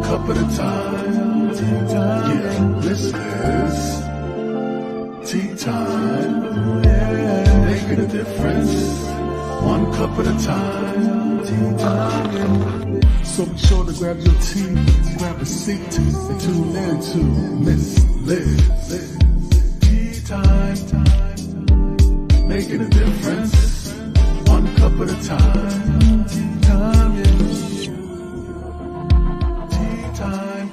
cup at a time. Yeah, this is tea time. Yeah, making a difference. One cup at a time. Tea time. So be sure to grab your tea, grab a seat, and tune in to Miss Liz. Tea time. Making a difference. One cup at a time. Tea time. Yeah. Tea time.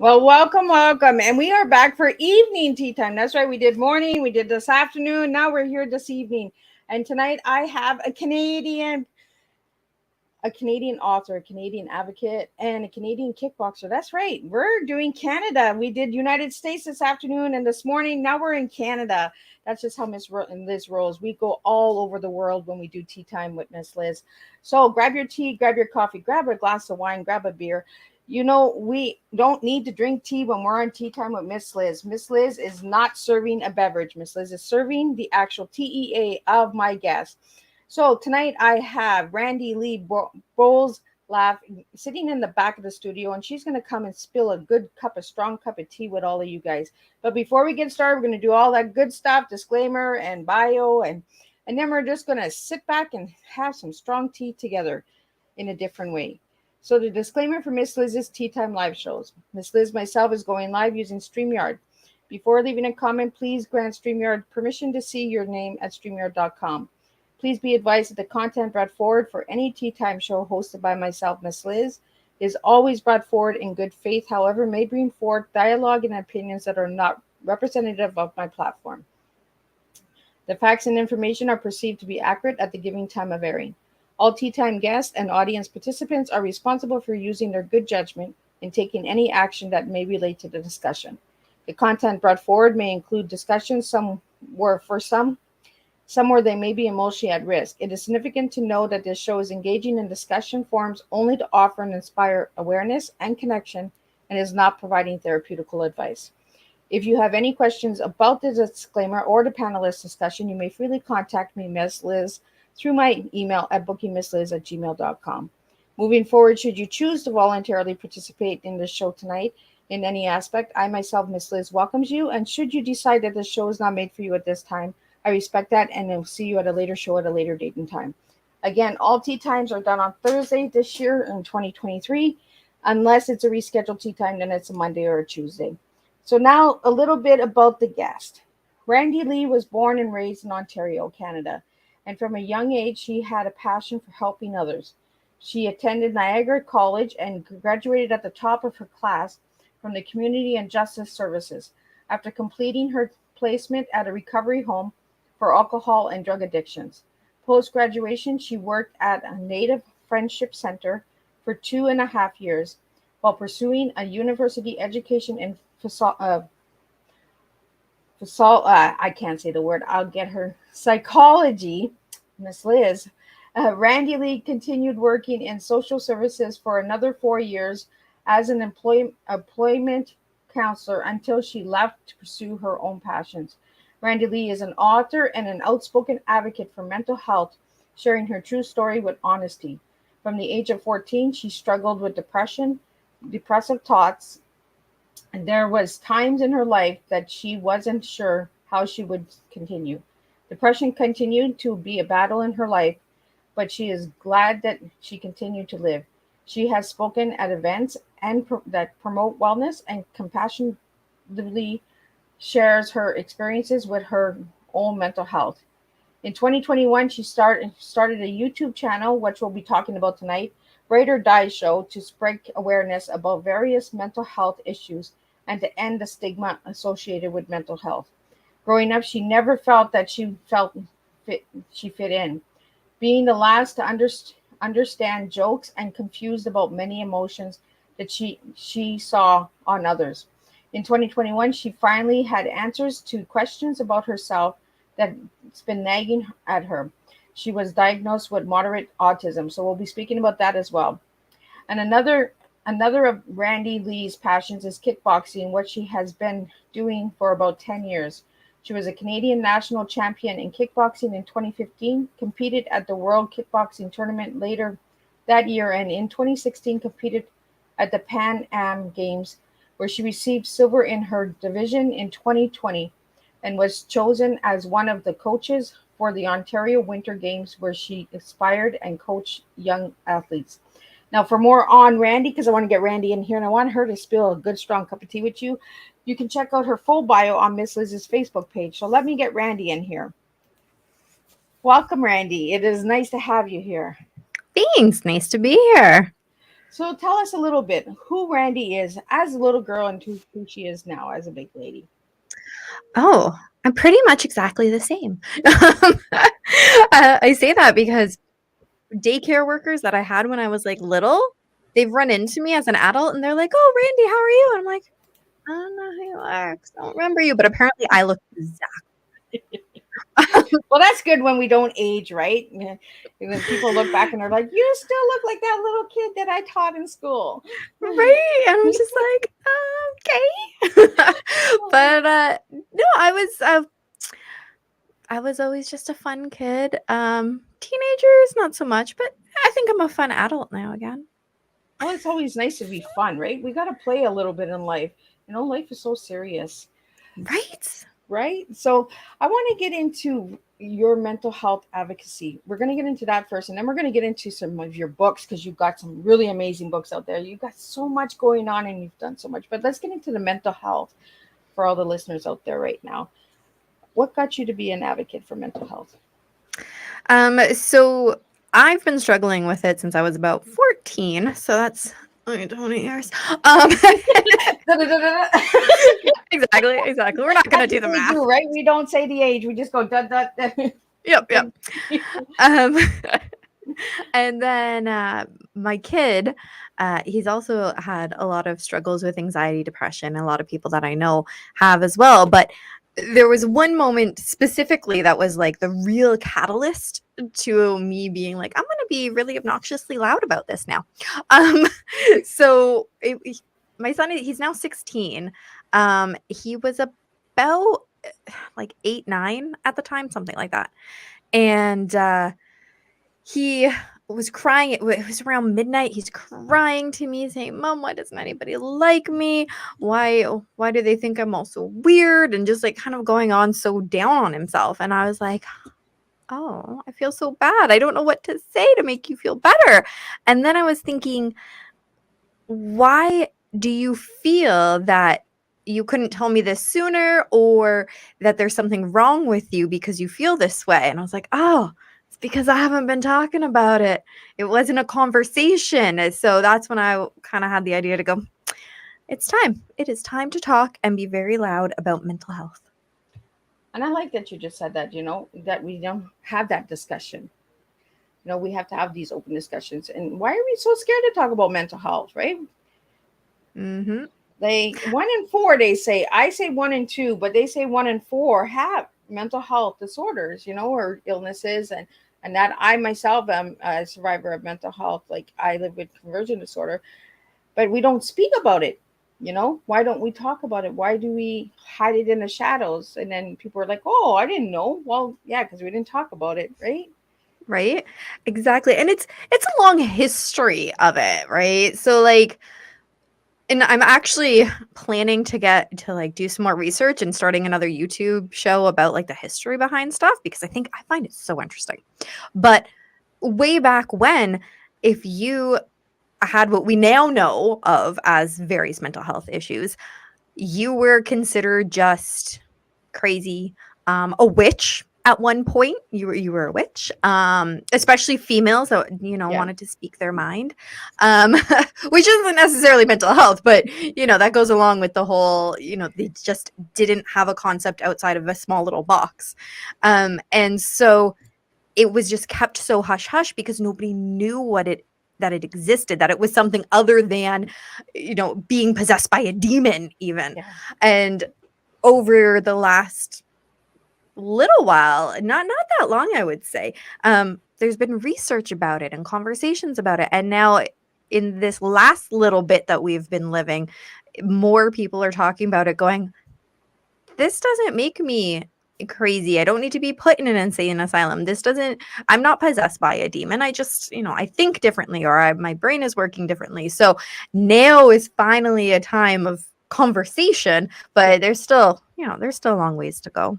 Well, welcome. And we are back for evening tea time. That's right. We did morning, we did this afternoon. Now we're here this evening. And tonight I have a Canadian author, a Canadian advocate, and a Canadian kickboxer. That's right. We're doing Canada. We did United States this afternoon and this morning. Now we're in Canada. That's just how Miss Liz rolls. We go all over the world when we do tea time with Miss Liz. So grab your tea, grab your coffee, grab a glass of wine, grab a beer. You know, we don't need to drink tea when we're on tea time with Miss Liz. Miss Liz is not serving a beverage. Miss Liz is serving the actual TEA of my guest. So tonight I have Randi Lee Bowslaugh sitting in the back of the studio, and she's going to come and spill a strong cup of tea with all of you guys. But before we get started, we're going to do all that good stuff, disclaimer and bio, and then we're just going to sit back and have some strong tea together in a different way. So the disclaimer for Miss Liz's Tea Time live shows. Miss Liz myself is going live using StreamYard. Before leaving a comment, please grant StreamYard permission to see your name at StreamYard.com. Please be advised that the content brought forward for any Tea Time show hosted by myself, Miss Liz, is always brought forward in good faith, however, may bring forward dialogue and opinions that are not representative of my platform. The facts and information are perceived to be accurate at the given time of airing. All Tea Time guests and audience participants are responsible for using their good judgment in taking any action that may relate to the discussion. The content brought forward may include discussions where they may be emotionally at risk. It is significant to know that this show is engaging in discussion forums only to offer and inspire awareness and connection, and is not providing therapeutical advice. If you have any questions about the disclaimer or the panelist discussion, you may freely contact me, Ms. Liz, through my email at bookingmissliz@gmail.com. Moving forward, should you choose to voluntarily participate in this show tonight in any aspect, I myself, Miss Liz, welcomes you. And should you decide that this show is not made for you at this time, I respect that, and I'll see you at a later show at a later date and time. Again, all tea times are done on Thursday this year in 2023. Unless it's a rescheduled tea time, then it's a Monday or a Tuesday. So now a little bit about the guest. Randi Lee was born and raised in Ontario, Canada. And from a young age, she had a passion for helping others. She attended Niagara College and graduated at the top of her class from the Community and Justice Services after completing her placement at a recovery home for alcohol and drug addictions. Post-graduation, she worked at a Native Friendship Center for 2.5 years while pursuing a university education in I can't say the word. I'll get her psychology, Miss Liz. Randi Lee continued working in social services for another 4 years as an employment counselor until she left to pursue her own passions. Randi Lee is an author and an outspoken advocate for mental health, sharing her true story with honesty. From the age of 14, she struggled with depression, depressive thoughts, and there was times in her life that she wasn't sure how she would continue. Depression continued to be a battle in her life, but she is glad that she continued to live. She has spoken at events that promote wellness and compassionately shares her experiences with her own mental health. In 2021, she started a YouTube channel, which we'll be talking about tonight, Rate or Die Show, to spread awareness about various mental health issues and to end the stigma associated with mental health. Growing up, she never felt that fit, she fit in, being the last to understand jokes and confused about many emotions that she saw on others. In 2021, she finally had answers to questions about herself that's been nagging at her. She was diagnosed with moderate autism, so we'll be speaking about that as well. And another of Randy Lee's passions is kickboxing, what she has been doing for about 10 years. She was a Canadian national champion in kickboxing in 2015, competed at the World Kickboxing Tournament later that year, and in 2016 competed at the Pan Am Games, where she received silver in her division in 2020 and was chosen as one of the coaches for the Ontario Winter Games, where she inspired and coached young athletes. Now, for more on Randy, because I want to get Randy in here and I want her to spill a good, strong cup of tea with you, you can check out her full bio on Miss Liz's Facebook page. So let me get Randy in here. Welcome, Randy. It is nice to have you here. Thanks. Nice to be here. So tell us a little bit who Randy is as a little girl and who she is now as a big lady. Oh, I'm pretty much exactly the same. I say that because daycare workers that I had when I was like little, they've run into me as an adult and they're like, "Oh, Randy, how are you?" And I'm like, "I don't know how you look. I don't remember you." But apparently I look exactly. Well, that's good when we don't age, right? When people look back and they're like, "You still look like that little kid that I taught in school." Right? And I'm just like, okay. But no, I was always just a fun kid. Teenagers, not so much, but I think I'm a fun adult now again. Well, it's always nice to be fun, right? We got to play a little bit in life. Life is so serious, Right? right? So I want to get into your mental health advocacy. We're going to get into that first, and then we're going to get into some of your books because you've got some really amazing books out there. You've got so much going on and you've done so much. But let's get into the mental health for all the listeners out there right now. What got you to be an advocate for mental health? So I've been struggling with it since I was about 14. So that's 20 years. Exactly. We're not gonna do the math, right? We don't say the age. We just go dot dot. Yep. And then my kid, he's also had a lot of struggles with anxiety, depression. A lot of people that I know have as well. But there was one moment specifically that was like the real catalyst to me being like, I'm going to be really obnoxiously loud about this now. So my son, he's now 16. He was about like 8, 9 at the time, something like that. And he was crying. It was around midnight. He's crying to me saying, "Mom, why doesn't anybody like me? Why do they think I'm all so weird?" And just like kind of going on so down on himself. And I was like, "Oh, I feel so bad. I don't know what to say to make you feel better." And then I was thinking, why do you feel that you couldn't tell me this sooner, or that there's something wrong with you because you feel this way? And I was like, oh, it's because I haven't been talking about it. It wasn't a conversation. So that's when I kind of had the idea to go, it's time. It is time to talk and be very loud about mental health. And I like that you just said that, that we don't have that discussion. We have to have these open discussions. And why are we so scared to talk about mental health, right? Mm-hmm. They 1 in 4, they say. I say 1 in 2, but they say 1 in 4 have mental health disorders, or illnesses, and that I myself am a survivor of mental health. Like, I live with conversion disorder, but we don't speak about it. Why don't we talk about it? Why do we hide it in the shadows? And then people are like, "Oh, I didn't know." Well, yeah, because we didn't talk about it, right? Right? Exactly. And it's a long history of it, right? So like And I'm actually planning to get to like do some more research and starting another YouTube show about like the history behind stuff because I find it so interesting. But way back when, if you had what we now know of as various mental health issues, you were considered just crazy, a witch at one point. You were a witch, especially females that Yeah. wanted to speak their mind, um, which isn't necessarily mental health, but that goes along with the whole. They just didn't have a concept outside of a small little box, and so it was just kept so hush hush because nobody knew that it existed, that it was something other than being possessed by a demon even. Yeah. And over the last little while, not that long, I would say, there's been research about it and conversations about it, and now in this last little bit that we've been living, more people are talking about it, going, this doesn't make me crazy. I don't need to be put in an insane asylum. I'm not possessed by a demon. I just, I think differently, or my brain is working differently. So now is finally a time of conversation, but there's still a long ways to go.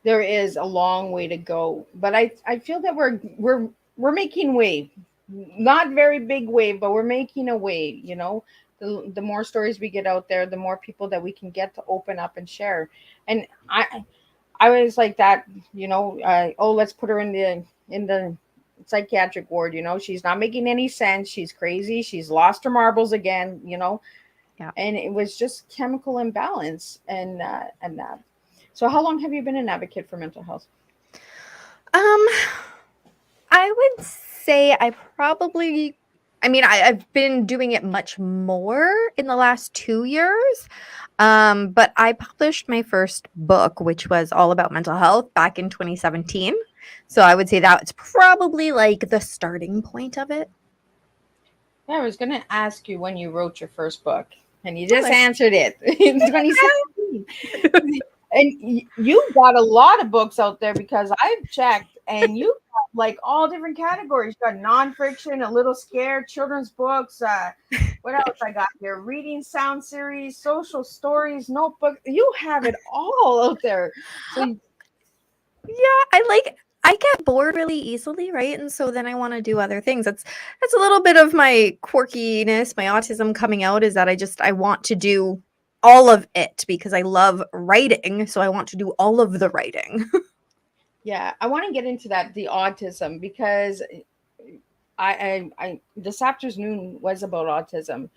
There is a long way to go, but I feel that we're making wave. Not very big wave, but we're making a wave, the more stories we get out there, the more people that we can get to open up and share. And I was like that, oh, let's put her in the psychiatric ward, she's not making any sense, she's crazy, she's lost her marbles again, Yeah. and it was just chemical imbalance and that. So how long have you been an advocate for mental health? I would say I've been doing it much more in the last 2 years. But I published my first book, which was all about mental health, back in 2017. So I would say that's probably like the starting point of it. Yeah, I was going to ask you when you wrote your first book, and you just Okay. answered it in 2017. And you got a lot of books out there because I've checked, and you got like all different categories. You got nonfiction, a little scared, children's books. What else I got here? Reading sound series, social stories, notebook. You have it all out there. So Yeah, I get bored really easily, right? And so then I want to do other things. That's a little bit of my quirkiness, my autism coming out, is that I want to do all of it because I love writing, so I want to do all of the writing. yeah, I want to get into that, the autism, because I this afternoon was about autism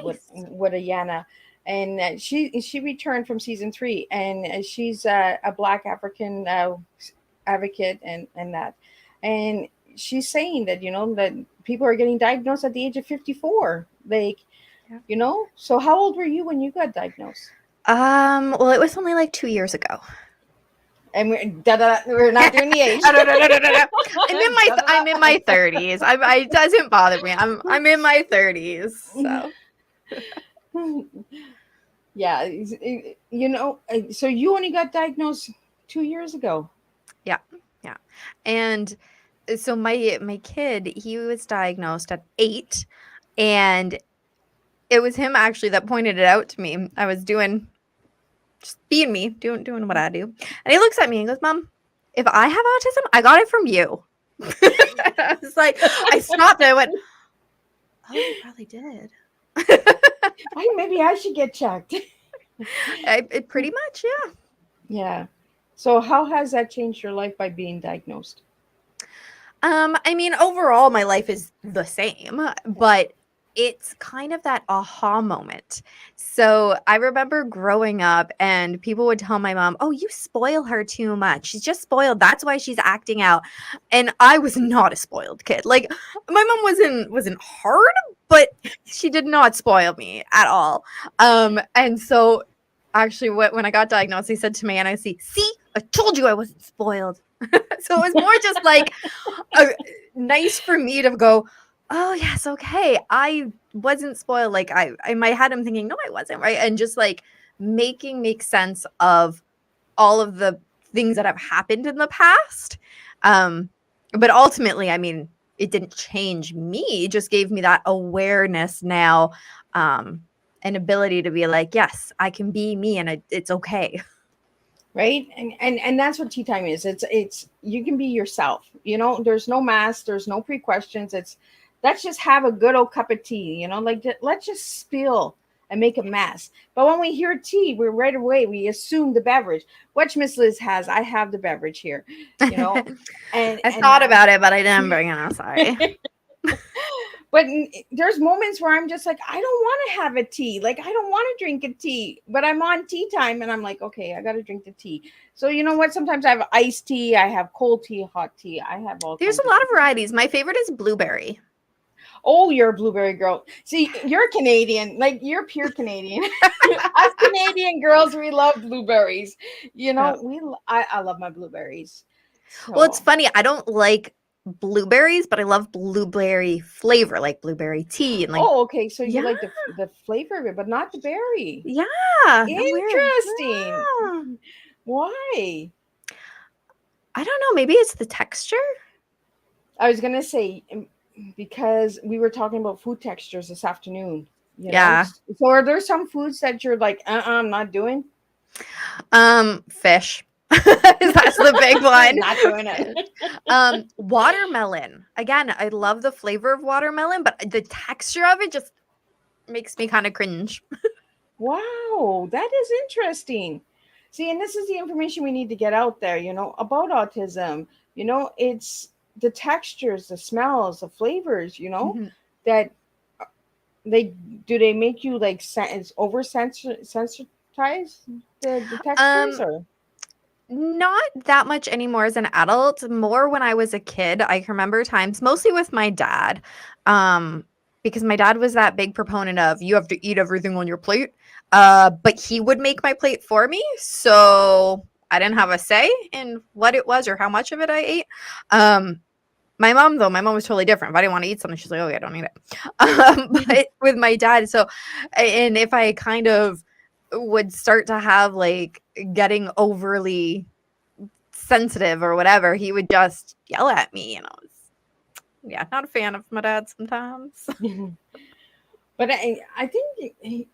with Ayana, and she returned from season 3, and she's a Black African advocate and that, and she's saying that that people are getting diagnosed at the age of 54, like Yeah. So how old were you when you got diagnosed? Well, it was only like 2 years ago. And we're not doing the age. No. I'm in my 30s. It doesn't bother me. I'm in my 30s. So Yeah, so you only got diagnosed 2 years ago. yeah. And so my kid, he was diagnosed at 8, and it was him actually that pointed it out to me. I was just being me, doing what I do. And he looks at me and goes, "Mom, if I have autism, I got it from you." I was like, I stopped and I went, "Oh, you probably did." Maybe I should get checked. It pretty much, yeah. Yeah. So how has that changed your life by being diagnosed? Overall, my life is the same, but it's kind of that aha moment. So I remember growing up and people would tell my mom, "Oh, you spoil her too much. She's just spoiled. That's why she's acting out." And I was not a spoiled kid. Like, my mom wasn't hard, but she did not spoil me at all. And so actually when I got diagnosed, they said to me, and see, I told you I wasn't spoiled. So it was more just like nice for me to go, "Oh yes, okay, I wasn't spoiled." Like I in my head I'm thinking, no, I wasn't, right? And just like make sense of all of the things that have happened in the past. But ultimately, it didn't change me. It just gave me that awareness now, and ability to be like, yes, I can be me, and it's okay. Right. And that's what tea time is. It's you can be yourself, there's no mask, there's no pre-questions. It's let's just have a good old cup of tea, like let's just spill and make a mess. But when we hear tea, we're right away we assume the beverage, which Miss Liz has. I have the beverage here, and I thought about it, but I didn't bring it. I'm sorry. But there's moments where I'm just like, I don't want to have a tea. Like, I don't want to drink a tea, but I'm on tea time and I'm like, okay, I got to drink the tea. So you know what? Sometimes I have iced tea. I have cold tea, hot tea. I have all There's kinds a lot of varieties. My favorite is blueberry. Oh, you're a blueberry girl. See, you're Canadian. Like, you're pure Canadian. Us Canadian girls, we love blueberries. Yeah. I love my blueberries. Well, it's So- funny. I don't like blueberries, but I love blueberry flavor, like blueberry tea and like. Oh, okay. So you Yeah. like the flavor of it, but not the berry. Yeah. Weird. Interesting. Yeah. Why? I don't know. Maybe it's the texture. I was gonna say because we were talking about food textures this afternoon. Yeah. So are there some foods that you're like, I'm not doing? Fish. That's the big one. Not doing it. Watermelon. Again, I love the flavor of watermelon, but the texture of it just makes me kind of cringe. Wow, that is interesting. See, and this is the information we need to get out there, about autism. It's the textures, the smells, the flavors, Mhm. that they make you like over sensitized the textures or Not that much anymore as an adult. More when I was a kid. I can remember times, mostly with my dad, because my dad was that big proponent of you have to eat everything on your plate. But he would make my plate for me, so I didn't have a say in what it was or how much of it I ate. My mom was totally different. If I didn't want to eat something, she's like, "Okay, I don't eat it." But with my dad, and if I kind of would start to have like getting overly sensitive or whatever, he would just yell at me, and I was not a fan of my dad sometimes. But I think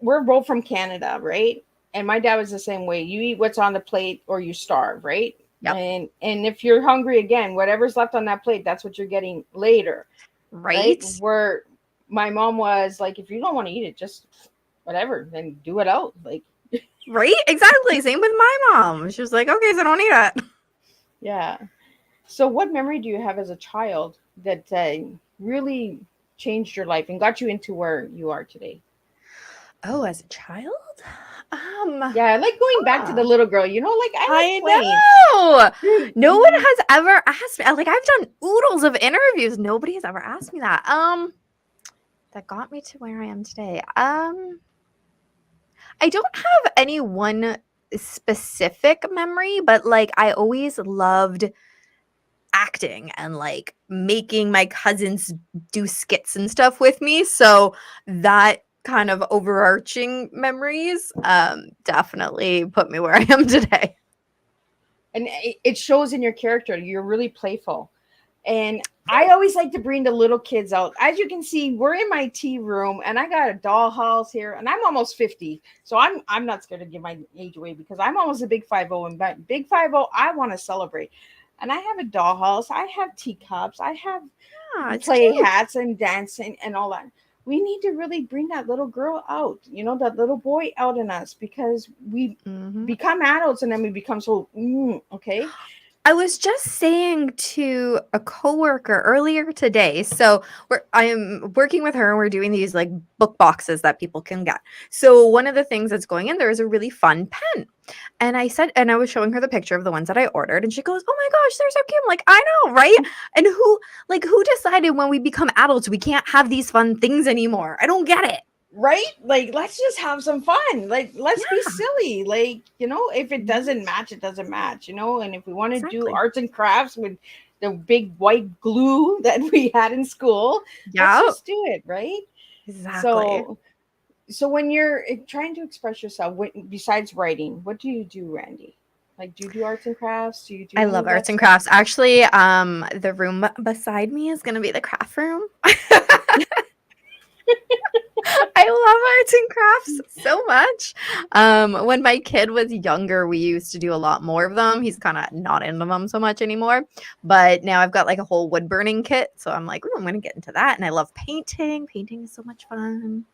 we're both from Canada, right? And my dad was the same way. You eat what's on the plate or you starve, right? Yep. And if you're hungry again, whatever's left on that plate, that's what you're getting later. Right? Where my mom was like, if you don't want to eat it, just whatever, then do it out. Like, Right? Exactly. Same with my mom. She was like, okay, so don't eat it. yeah. So what memory do you have as a child that really changed your life and got you into where you are today? Oh, as a child? Yeah, I like going back to the little girl, like I like playing. know. No one has ever asked me. Like, I've done oodles of interviews. Nobody has ever asked me that. That got me to where I am today. I don't have any one specific memory, but like I always loved acting and like making my cousins do skits and stuff with me. So that kind of overarching memories definitely put me where I am today. And it shows in your character. You're really playful. And I always like to bring the little kids out. As you can see, we're in my tea room and I got a dollhouse here and I'm almost 50. So I'm not scared to give my age away because I'm almost a big 50, and big 50, I want to celebrate. And I have a dollhouse. I have teacups. I have play hats and dancing and all that. We need to really bring that little girl out, that little boy out in us, because we become adults and then we become so, okay. I was just saying to a coworker earlier today. So I am working with her and we're doing these like book boxes that people can get. So one of the things that's going in there is a really fun pen. And I was showing her the picture of the ones that I ordered and she goes, "Oh my gosh, they're so cute." I'm like, "I know, right?" And who decided when we become adults we can't have these fun things anymore? I don't get it. Right? Like, let's just have some fun. Like, let's be silly. Like, if it doesn't match, it doesn't match, and if we want to do arts and crafts with the big white glue that we had in school, let's just do it, right? Exactly. So when you're trying to express yourself, besides writing, what do you do, Randy? Like, do you do arts and crafts? Do you do I any love of that arts and stuff? crafts. Actually, the room beside me is gonna be the craft room. I love arts and crafts so much. When my kid was younger, we used to do a lot more of them. He's kind of not into them so much anymore. But now I've got like a whole wood burning kit. So I'm like, ooh, I'm going to get into that. And I love painting. Painting is so much fun.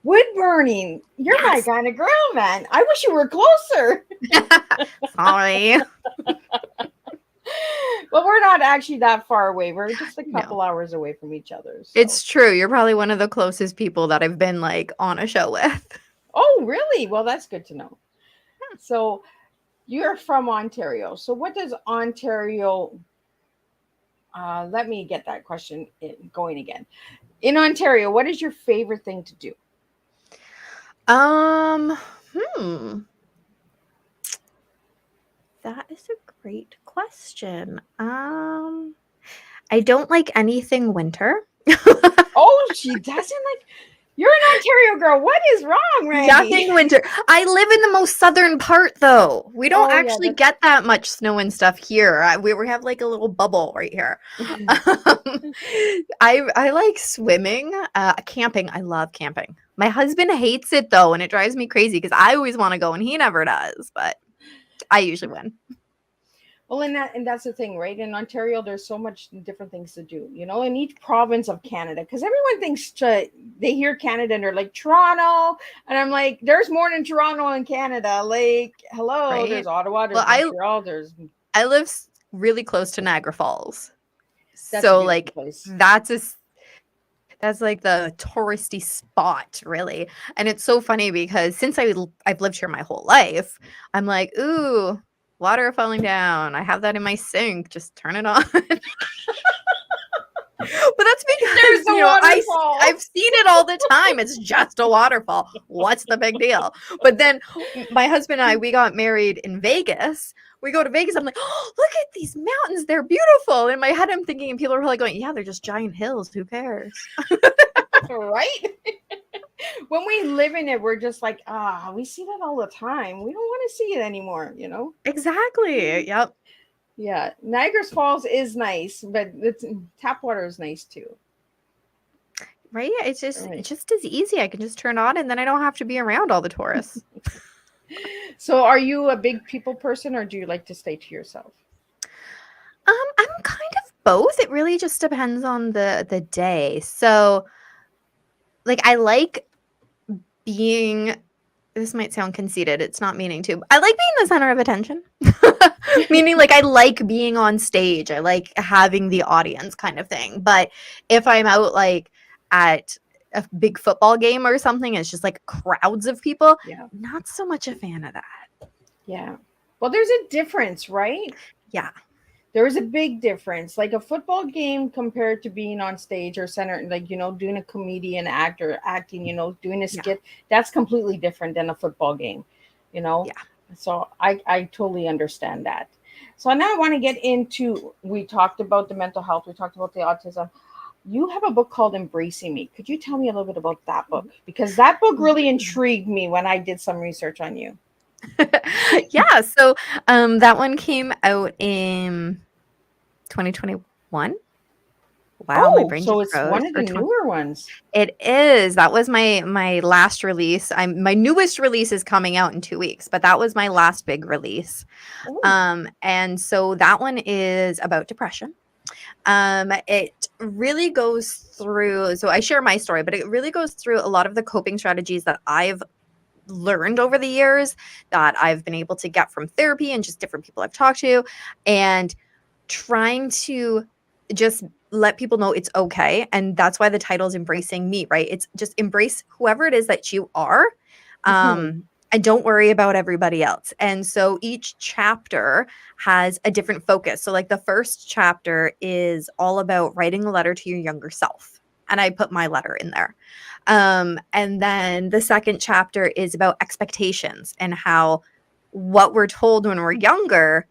Wood burning. You're my Yes. kind of girl, man. I wish you were closer. Sorry. But we're not actually that far away. We're just a No. couple hours away from each other. So. It's true. You're probably one of the closest people that I've been like on a show with. Oh, really? Well, that's good to know. So you're from Ontario. So what does Ontario let me get that question going again. In Ontario, what is your favorite thing to do? That is a great question. I don't like anything winter. Oh, she doesn't like. You're an Ontario girl. What is wrong, Randy? Nothing winter. I live in the most southern part, though. We don't Oh, yeah, actually get that much snow and stuff here. We have like a little bubble right here. I like swimming, camping. I love camping. My husband hates it though, and it drives me crazy because I always want to go and he never does. But I usually win. Well, and that's the thing, right? In Ontario, there's so much different things to do, you know, in each province of Canada, because everyone thinks they hear Canada and they're like Toronto, and I'm like, there's more than Toronto in Canada. Like, hello, Right? there's Ottawa, there's Well, Montreal, there's. I live really close to Niagara Falls, That's a so beautiful like place. that's like the touristy spot, really. And it's so funny because since I've lived here my whole life, I'm like, ooh, water falling down. I have that in my sink. Just turn it on. But that's because There's a waterfall. I've seen it all the time. It's just a waterfall. What's the big deal? But then my husband and I, we got married in Vegas. We go to Vegas. I'm like, oh, look at these mountains. They're beautiful. In my head, I'm thinking, and people are probably going, yeah, they're just giant hills. Who cares? Right? When we live in it, we're just like, we see that all the time. We don't want to see it anymore, you know? Exactly. Yep. Yeah. Niagara Falls is nice, but tap water is nice too. Right? It's just as easy. I can just turn on and then I don't have to be around all the tourists. So are you a big people person or do you like to stay to yourself? I'm kind of both. It really just depends on the day. So like I like being, this might sound conceited, it's not meaning to. I like being the center of attention. Meaning like I like being on stage. I like having the audience kind of thing. But if I'm out like at a big football game or something, it's just like crowds of people. Yeah. Not so much a fan of that. Yeah. Well, there's a difference, right? Yeah. There is a big difference. Like a football game compared to being on stage or center, like, you know, doing a comedian actor acting, you know, doing a skit, that's completely different than a football game, you know? Yeah. So I totally understand that. So now I want to get into, we talked about the mental health. We talked about the autism. You have a book called Embracing Me. Could you tell me a little bit about that book? Because that book really intrigued me when I did some research on you. Yeah. So that one came out in 2021. Wow, my brain so just it's froze. one of the newer ones. It is. That was my last release. My newest release is coming out in 2 weeks, but that was my last big release. Ooh. And so that one is about depression. It really goes through, so I share my story, but it really goes through a lot of the coping strategies that I've learned over the years that I've been able to get from therapy and just different people I've talked to, and trying to just let people know it's okay. And that's why the title is Embracing Me, right? It's just embrace whoever it is that you are. And don't worry about everybody else. And so each chapter has a different focus. So like the first chapter is all about writing a letter to your younger self. And I put my letter in there. And then the second chapter is about expectations and how what we're told when we're younger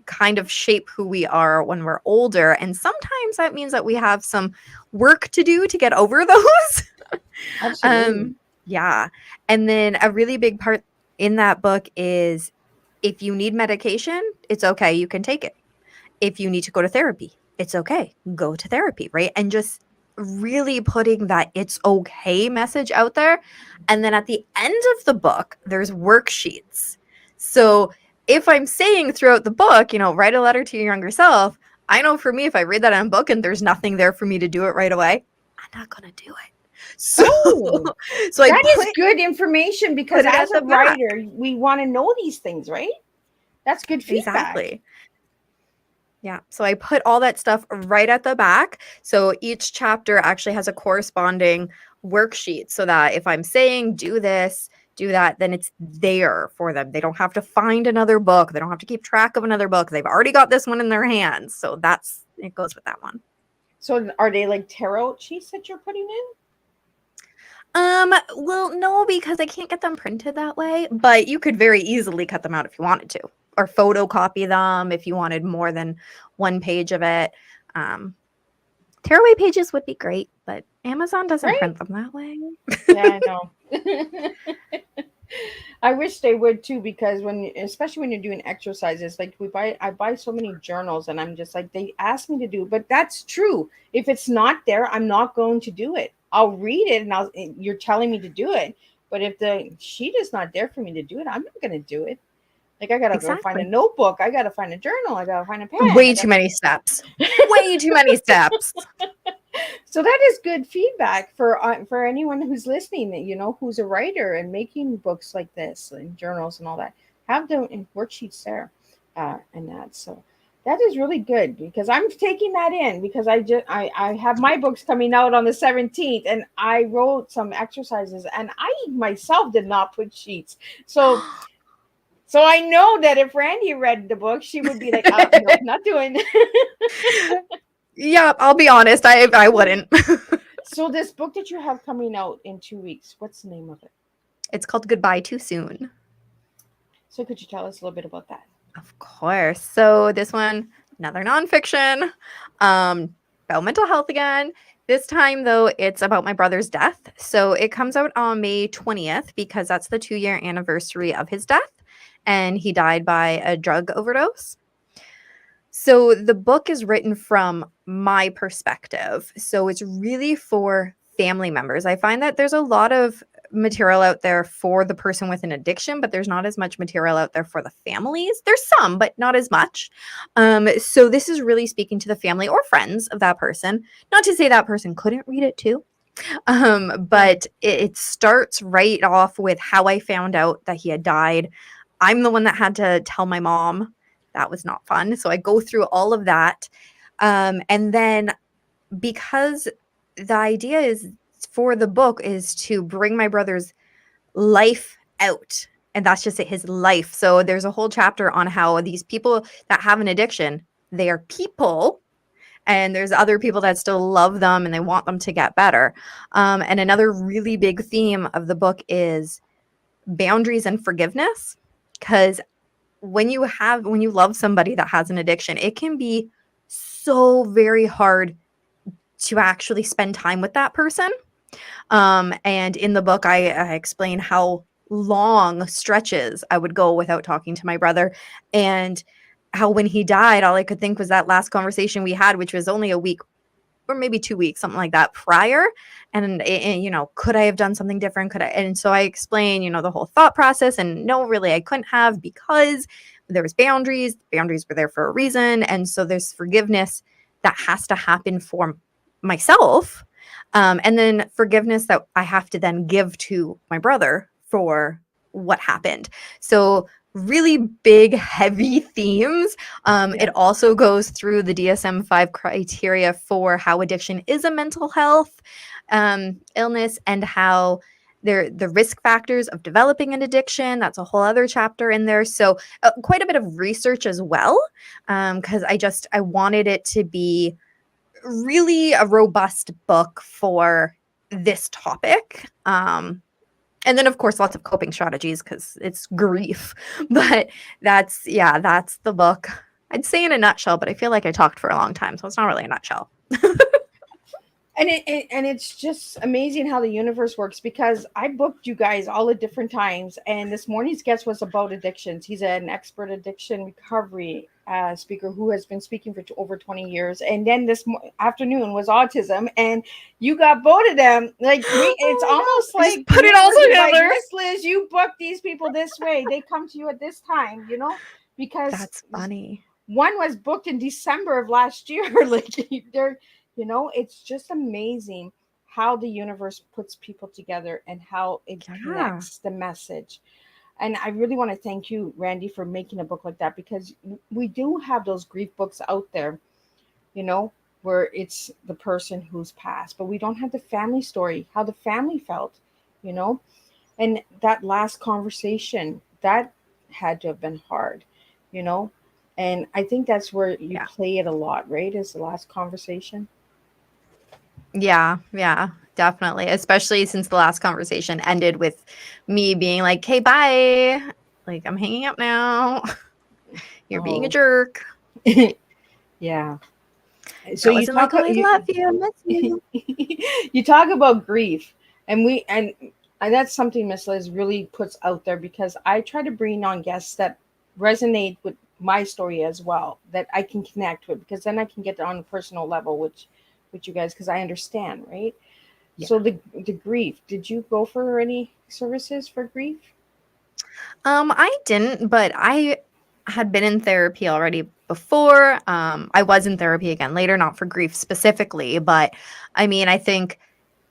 kind of shape who we are when we're older. And sometimes that means that we have some work to do to get over those. Absolutely. Yeah. And then a really big part in that book is If you need medication, it's okay, you can take it. If you need to go to therapy, it's okay, go to therapy, right? And just really putting that it's okay message out there. And then at the end of the book, there's worksheets. So if I'm saying throughout the book, write a letter to your younger self, I know for me, if I read that in a book and there's nothing there for me to do it right away, I'm not going to do it. So, so that is good information, because as a writer, we want to know these things, right? That's good feedback. Exactly. Yeah. So I put all that stuff right at the back. So each chapter actually has a corresponding worksheet, so that if I'm saying do this, do that, then it's there for them. They don't have to find another book. They don't have to keep track of another book. They've already got this one in their hands. So it goes with that one. So are they like tarot sheets that you're putting in? Well, no, because I can't get them printed that way, but you could very easily cut them out if you wanted to, or photocopy them if you wanted more than one page of it. Tearaway pages would be great, but Amazon doesn't print them that way. Yeah, I know. I wish they would too, because especially when you're doing exercises, like I buy so many journals, and I'm just like, they ask me to do, but that's true. If it's not there, I'm not going to do it. I'll read it, and you're telling me to do it. But if the sheet is not there for me to do it, I'm not going to do it. Like, I got to go find a notebook. I got to find a journal. I got to find a pen. Way too many steps. Way too many steps. So that is good feedback for anyone who's listening, who's a writer and making books like this and journals and all that. Have the worksheets there and that. So that is really good, because I'm taking that in, because I have my books coming out on the 17th, and I wrote some exercises, and I myself did not put sheets. So I know that if Randi read the book, she would be like, oh, no, not doing it. Yeah, I'll be honest, I wouldn't. So this book that you have coming out in 2 weeks, what's the name of it? It's called Goodbye Too Soon. So could you tell us a little bit about that? Of course. So this one, another nonfiction, about mental health again. This time, though, it's about my brother's death. So it comes out on May 20th, because that's the 2-year anniversary of his death. And he died by a drug overdose. So the book is written from my perspective. So it's really for family members. I find that there's a lot of material out there for the person with an addiction, but there's not as much material out there for the families. There's some, but not as much. So this is really speaking to the family or friends of that person. Not to say that person couldn't read it too. But it starts right off with how I found out that he had died. I'm the one that had to tell my mom. That was not fun. So I go through all of that. And then, because the idea is for the book is to bring my brother's life out. And that's just it, his life. So there's a whole chapter on how these people that have an addiction, they are people. And there's other people that still love them and they want them to get better. And another really big theme of the book is boundaries and forgiveness. Because when you love somebody that has an addiction, it can be so very hard to actually spend time with that person. And in the book, I explain how long stretches I would go without talking to my brother, and how when he died, all I could think was that last conversation we had, which was only a week or maybe 2 weeks, something like that prior. And could I have done something different? And so I explain, the whole thought process, and no, really, I couldn't have, because there was boundaries. Boundaries were there for a reason. And so there's forgiveness that has to happen for myself. And then forgiveness that I have to then give to my brother for what happened. So really big, heavy themes. It also goes through the DSM-5 criteria for how addiction is a mental health illness, and how the risk factors of developing an addiction. That's a whole other chapter in there. So quite a bit of research as well, because I wanted it to be really a robust book for this topic. And then, of course, lots of coping strategies, because it's grief. But that's the book. I'd say in a nutshell, but I feel like I talked for a long time, so it's not really a nutshell. And it's just amazing how the universe works, because I booked you guys all at different times, and this morning's guest was about addictions. He's an expert addiction recovery speaker who has been speaking for over 20 years, and then this afternoon was autism, and you got both of them. Like it's almost We just like put it all universe is like, together. Miss Liz, you booked these people this way. They come to you at this time, because That's funny. one was booked in December of last year. Like they're, it's just amazing how the universe puts people together and how it Yeah. connects the message. And I really want to thank you, Randy, for making a book like that, because we do have those grief books out there, where it's the person who's passed, but we don't have the family story, how the family felt, you know, and that last conversation that had to have been hard, you know. And I think that's where you Yeah. play it a lot, right? Is the last conversation. Yeah, definitely. Especially since the last conversation ended with me being like, "Hey, bye. Like, I'm hanging up now. You're being a Oh, jerk. yeah. So That you wasn't like, talk oh, about I love you, I miss you." you talk about grief, and and that's something Miss Liz really puts out there, because I try to bring on guests that resonate with my story as well, that I can connect with, because then I can get on a personal level with you guys, because I understand, right? Yeah. So the grief, did you go for any services for grief? I didn't, but I had been in therapy already before. I was in therapy again later, not for grief specifically, but I mean, I think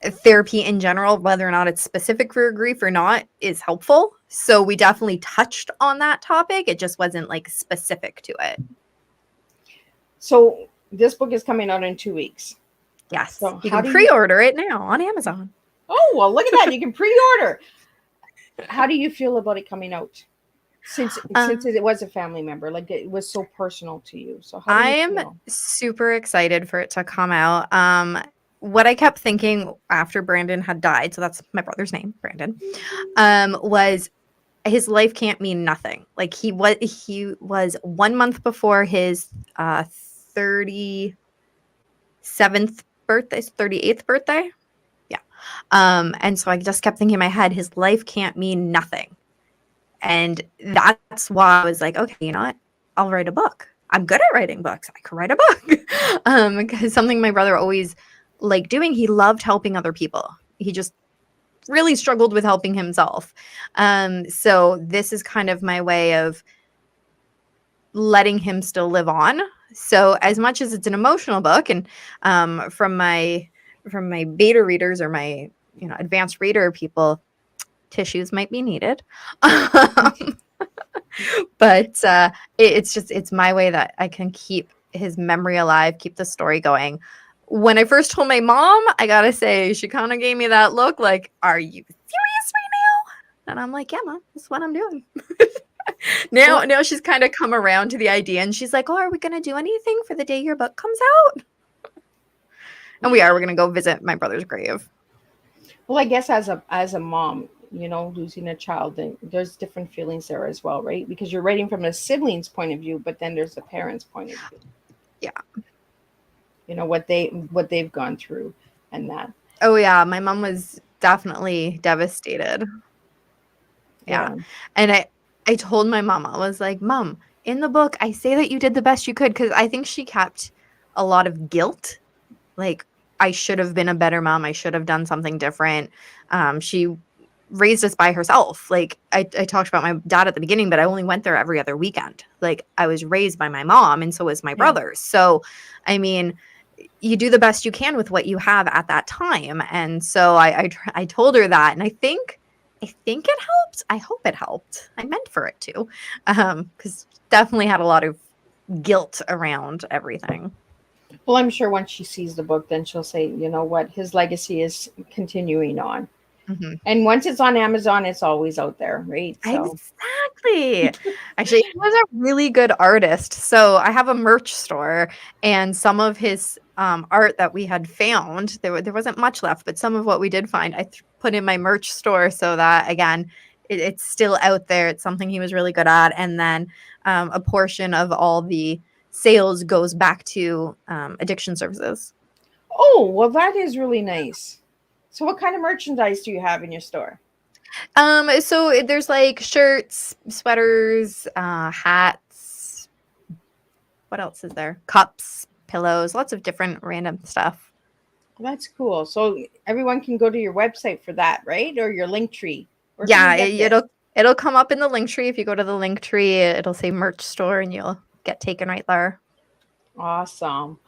therapy in general, whether or not it's specific for grief or not, is helpful. So we definitely touched on that topic. It just wasn't like specific to it. So this book is coming out in 2 weeks. Yes. So You how can do you pre-order it now on Amazon. Oh, well, look at that. You can pre-order. How do you feel about it coming out? Since it was a family member, like it was so personal to you. So how do you I'm feel? super excited for it to come out. What I kept thinking after Brandon had died, so that's my brother's name, Brandon, was his life can't mean nothing. Like he was 1 month before his 37th birthday, 38th birthday. Yeah. And so I just kept thinking in my head, his life can't mean nothing. And that's why I was like, okay, you know what? I'll write a book. I'm good at writing books. I could write a book. Because something my brother always liked doing, he loved helping other people. He just really struggled with helping himself. So this is kind of my way of letting him still live on. So as much as it's an emotional book, and from my beta readers or my advanced reader people, tissues might be needed. But it's my way that I can keep his memory alive, keep the story going. When I first told my mom, I gotta say, she kind of gave me that look like, are you serious right now? And I'm like, yeah, Mom, that's what I'm doing. Now she's kind of come around to the idea, and she's like, oh, are we gonna do anything for the day your book comes out? And we're gonna go visit my brother's grave. Well, I guess as a mom, losing a child, then there's different feelings there as well, right? Because you're writing from a sibling's point of view, but then there's the parents' point of view. Yeah. What they've gone through, and that. Oh yeah, my mom was definitely devastated. Yeah. And I told my mom, I was like, Mom, in the book, I say that you did the best you could, because I think she kept a lot of guilt. Like, I should have been a better mom. I should have done something different. She raised us by herself. Like, I talked about my dad at the beginning, but I only went there every other weekend. Like, I was raised by my mom, and so was my brothers. So, I mean, you do the best you can with what you have at that time. And so I told her that, and I think it helped. I hope it helped. I meant for it to, because definitely had a lot of guilt around everything. Well, I'm sure once she sees the book, then she'll say, you know what, his legacy is continuing on. Mm-hmm. And once it's on Amazon, it's always out there, right? So. Exactly. Actually, he was a really good artist. So I have a merch store, and some of his art that we had found, there wasn't much left, but some of what we did find, I put in my merch store, so that, again, it's still out there. It's something he was really good at. And then a portion of all the sales goes back to addiction services. Oh, well, that is really nice. So what kind of merchandise do you have in your store? So there's like shirts, sweaters, hats. What else is there? Cups, pillows, lots of different random stuff. That's cool. So everyone can go to your website for that, right? Or your link tree. Where can Yeah, they get this? it'll come up in the link tree. If you go to the link tree, it'll say merch store and you'll get taken right there. Awesome.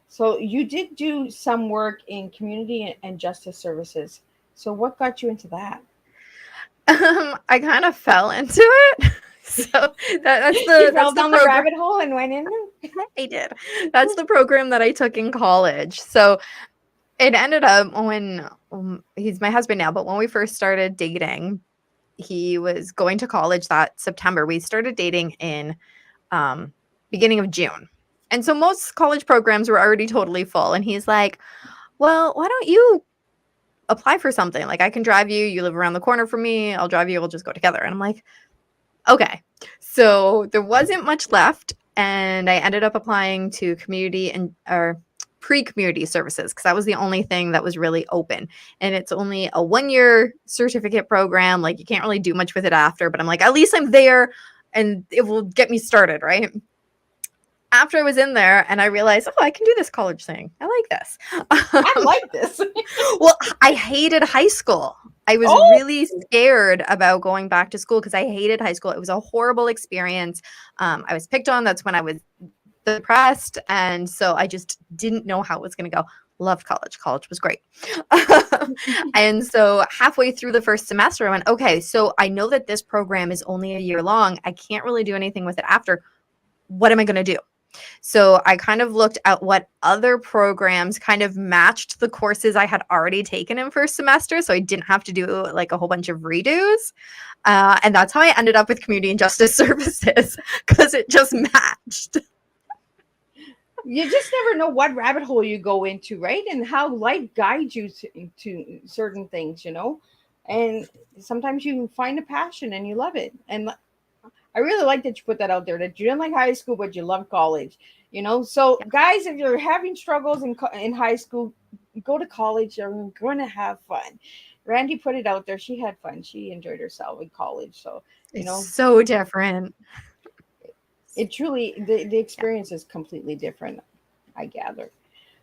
So you did do some work in community and justice services. So what got you into that? I kind of fell into it. So You that's fell the down the program rabbit hole and went in I did. That's the program that I took in college. So it ended up when he's my husband now, but when we first started dating, he was going to college that September. We started dating in um, beginning of June. And so most college programs were already totally full. And he's like, well, why don't you apply for something? Like, I can drive you. You live around the corner from me. I'll drive you. We'll just go together. And I'm like, okay. So there wasn't much left. And I ended up applying to community and or pre-community services because that was the only thing that was really open. And it's only a 1-year certificate program. Like, you can't really do much with it after, but I'm like, at least I'm there and it will get me started, right? After I was in there and I realized, oh, I can do this college thing. I like this. I like this. Well, I hated high school. I was Oh, really scared about going back to school because I hated high school. It was a horrible experience. I was picked on. That's when I was depressed. And so I just didn't know how it was going to go. Loved college. College was great. And so halfway through the first semester, I went, okay, so I know that this program is only a year long. I can't really do anything with it after. What am I going to do? So I kind of looked at what other programs kind of matched the courses I had already taken in first semester. So I didn't have to do like a whole bunch of redos. And that's how I ended up with community and justice services because it just matched. you just never know what rabbit hole you go into, right? And how life guides you to certain things, you know? And sometimes you find a passion and you love it. And I really like that you put that out there that you didn't like high school, but you love college. You know, so guys, if you're having struggles in high school, go to college. You're going to have fun. Randy put it out there. She had fun. She enjoyed herself in college. So, you It's know, so different. it truly, the experience is completely different, I gather.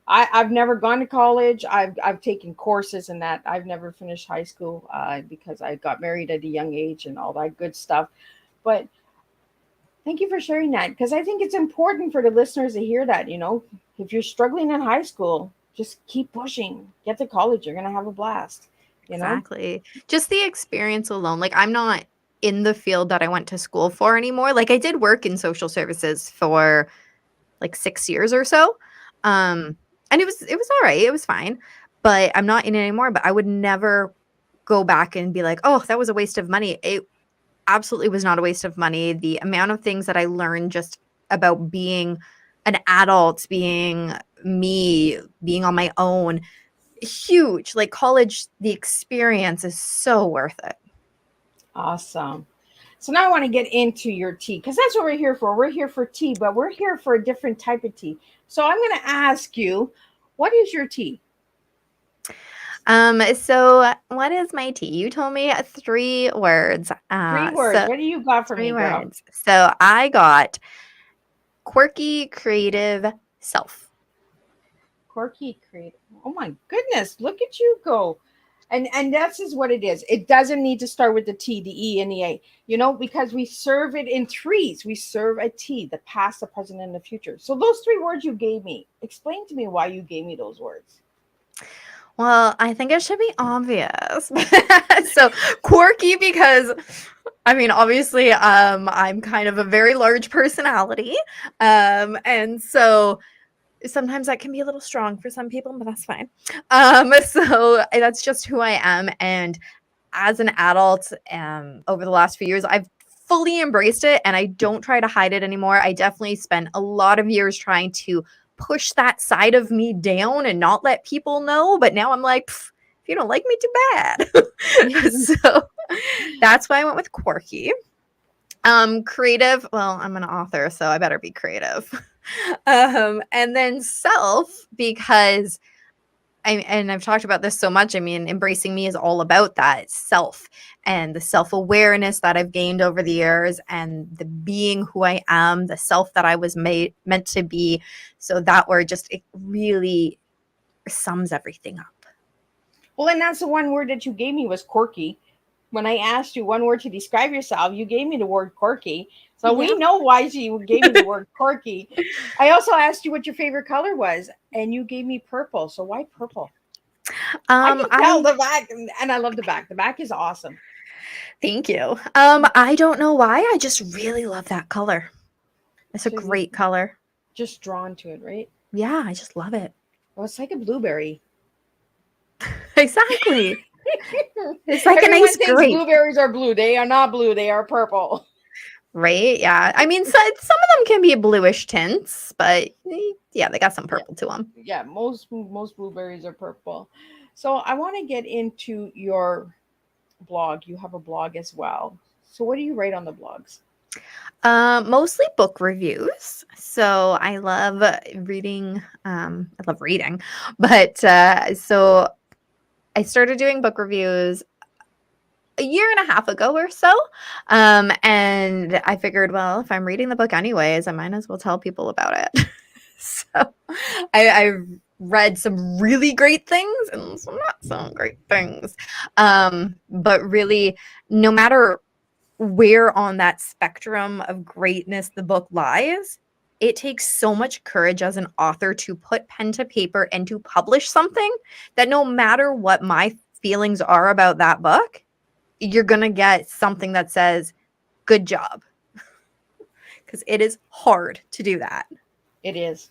I've never gone to college. I've taken courses in that. I've never finished high school because I got married at a young age and all that good stuff. But thank you for sharing that because I think it's important for the listeners to hear that. You know, if you're struggling in high school, just keep pushing. Get to college. You're going to have a blast. You know? Exactly. Just the experience alone. Like, I'm not in the field that I went to school for anymore. Like, I did work in social services for like 6 years or so. And it was all right. It was fine. But I'm not in it anymore. But I would never go back and be like, oh, that was a waste of money. It absolutely was not a waste of money. The amount of things that I learned just about being an adult, being me, being on my own, huge. Like, college, the experience is so worth it. Awesome. So now I want to get into your tea because that's what we're here for. We're here for tea, but we're here for a different type of tea. So I'm going to ask you, what is your tea? So what is my tea? You told me 3 words. 3 words. So What do you got for 3 me, girl? words. So I got quirky, creative, self. Quirky, creative. Oh my goodness, look at you go. And that's just what it is. It doesn't need to start with the T, the E, and the A, you know, because we serve it in threes. We serve a T, the past, the present, and the future. So those 3 words you gave me, explain to me why you gave me those words. Well, I think it should be obvious. So quirky because I mean, obviously, I'm kind of a very large personality. And so sometimes that can be a little strong for some people, but that's fine. So that's just who I am. And as an adult, over the last few years, I've fully embraced it and I don't try to hide it anymore. I definitely spent a lot of years trying to push that side of me down and not let people know. But now I'm like, if you don't like me, too bad. So that's why I went with quirky. Creative. Well, I'm an author, so I better be creative. And then self, because and I've talked about this so much. I mean, Embracing Me is all about that self and the self-awareness that I've gained over the years and the being who I am, the self that I was meant to be. So that word just, it really sums everything up. Well, and that's the one word that you gave me was quirky. When I asked you one word to describe yourself, you gave me the word quirky. So we know why she gave me the word quirky. I also asked you what your favorite color was, and you gave me purple. So why purple? I can tell the back, and I love the back. The back is awesome. Thank you. I don't know why. I just really love that color. It's a great color. Just drawn to it, right? Yeah, I just love it. Well, it's like a blueberry. Exactly. It's like Everyone a nice thinks grape. blueberries are blue. They are not blue. They are purple. Right? Yeah. I mean, some of them can be bluish tints, but yeah, they got some purple to them. Yeah, most blueberries are purple. So I want to get into your blog. You have a blog as well. So what do you write on the blogs? Mostly book reviews. So I love reading. But so I started doing book reviews a year and a half ago or so. And I figured, well, if I'm reading the book anyways, I might as well tell people about it. So I've read some really great things and some not so great things. But really, no matter where on that spectrum of greatness the book lies, it takes so much courage as an author to put pen to paper and to publish something that no matter what my feelings are about that book, you're going to get something that says, good job. Because it is hard to do that. It is.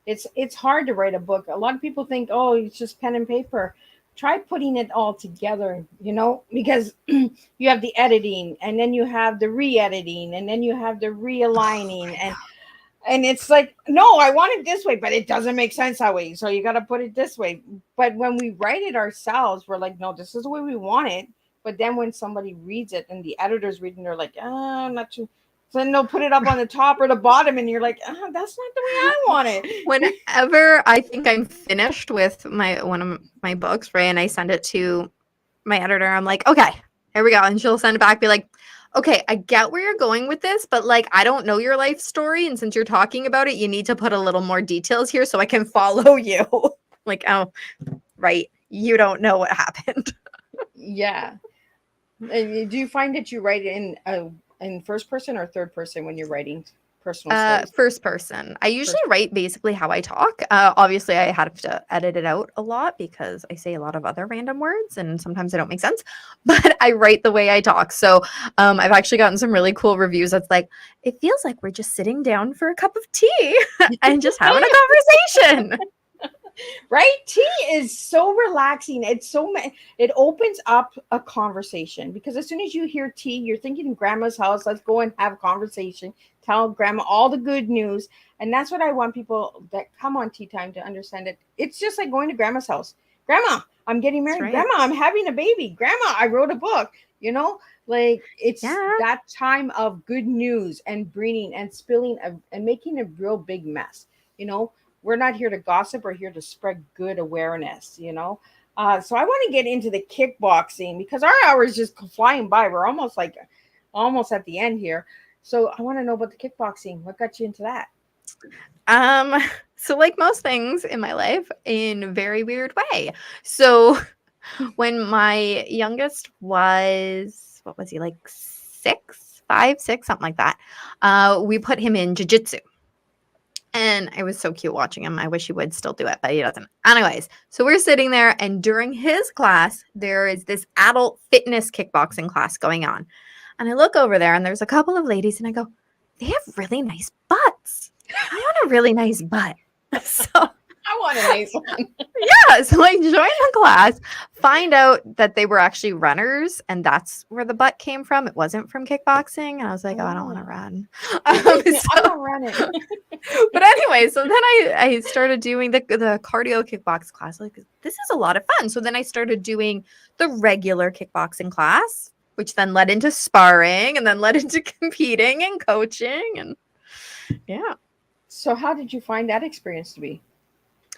It's hard to write a book. A lot of people think, oh, it's just pen and paper. Try putting it all together, because you have the editing, and then you have the re-editing, and then you have the realigning, and it's like, no, I want it this way, but it doesn't make sense that way. So you got to put it this way. But when we write it ourselves, we're like, no, this is the way we want it. But then when somebody reads it and the editors read it, they're like, I'm not too. So then they'll put it up on the top or the bottom, and you're like, that's not the way I want it. Whenever I think I'm finished with one of my books, right, and I send it to my editor, I'm like, okay, here we go. And she'll send it back, be like, okay, I get where you're going with this, but like, I don't know your life story. And since you're talking about it, you need to put a little more details here so I can follow you. Like, oh, right. You don't know what happened. Yeah. And do you find that you write in first person or third person when you're writing personal stories? First person. I usually write basically how I talk. Obviously, I have to edit it out a lot because I say a lot of other random words and sometimes they don't make sense. But I write the way I talk. So I've actually gotten some really cool reviews that's like, it feels like we're just sitting down for a cup of tea and just having a conversation. Right? Tea is so relaxing. It opens up a conversation, because as soon as you hear tea, you're thinking grandma's house. Let's go and have a conversation. Tell grandma all the good news. And that's what I want people that come on Tea Time to understand, that it's just like going to grandma's house. Grandma, I'm getting married. Right. Grandma, I'm having a baby. Grandma, I wrote a book. Like it's that time of good news and bringing and spilling and making a real big mess. We're not here to gossip. We're here to spread good awareness, So I want to get into the kickboxing, because our hour is just flying by. We're almost at the end here. So I want to know about the kickboxing. What got you into that? So like most things in my life, in a very weird way. So when my youngest was, what was he, like 5, 6, something like that, we put him in jiu-jitsu. And it was so cute watching him. I wish he would still do it, but he doesn't. Anyways, so we're sitting there, and during his class, there is this adult fitness kickboxing class going on. And I look over there, and there's a couple of ladies, and I go, they have really nice butts. I want a really nice butt. So I want a nice one. Yeah. So I joined the class, find out that they were actually runners, and that's where the butt came from. It wasn't from kickboxing. And I was like, oh, I don't want to run. I'm not running. But anyway, so then I started doing the cardio kickbox class. Like, this is a lot of fun. So then I started doing the regular kickboxing class, which then led into sparring and then led into competing and coaching. And yeah. So how did you find that experience to be?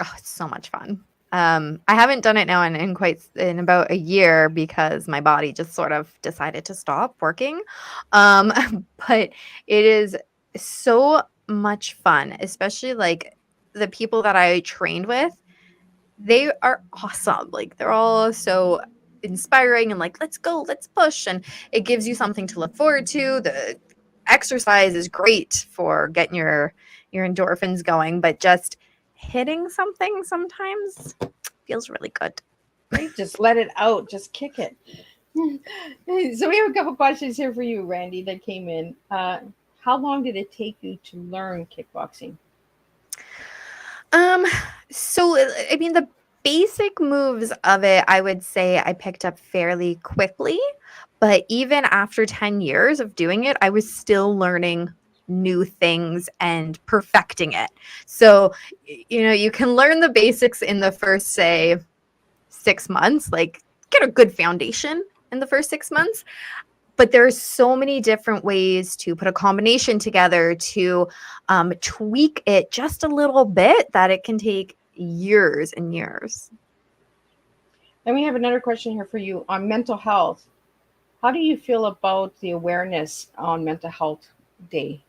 Oh, it's so much fun. I haven't done it now in about a year because my body just sort of decided to stop working. Um, but it is so much fun, especially like the people that I trained with. They are awesome. Like they're all so inspiring and like, let's go, let's push. And it gives you something to look forward to. The exercise is great for getting your endorphins going, but just hitting something sometimes feels really good. Right? Just let it out. Just kick it. So we have a couple questions here for you, Randy, that came in. How long did it take you to learn kickboxing? Um, so I mean the basic moves of it, I would say I picked up fairly quickly, but even after 10 years of doing it, I was still learning new things and perfecting it. So, you can learn the basics in the first, say, 6 months, like get a good foundation in the first 6 months. But there's so many different ways to put a combination together to tweak it just a little bit that it can take years and years. Then we have another question here for you on mental health. How do you feel about the awareness on Mental Health Day?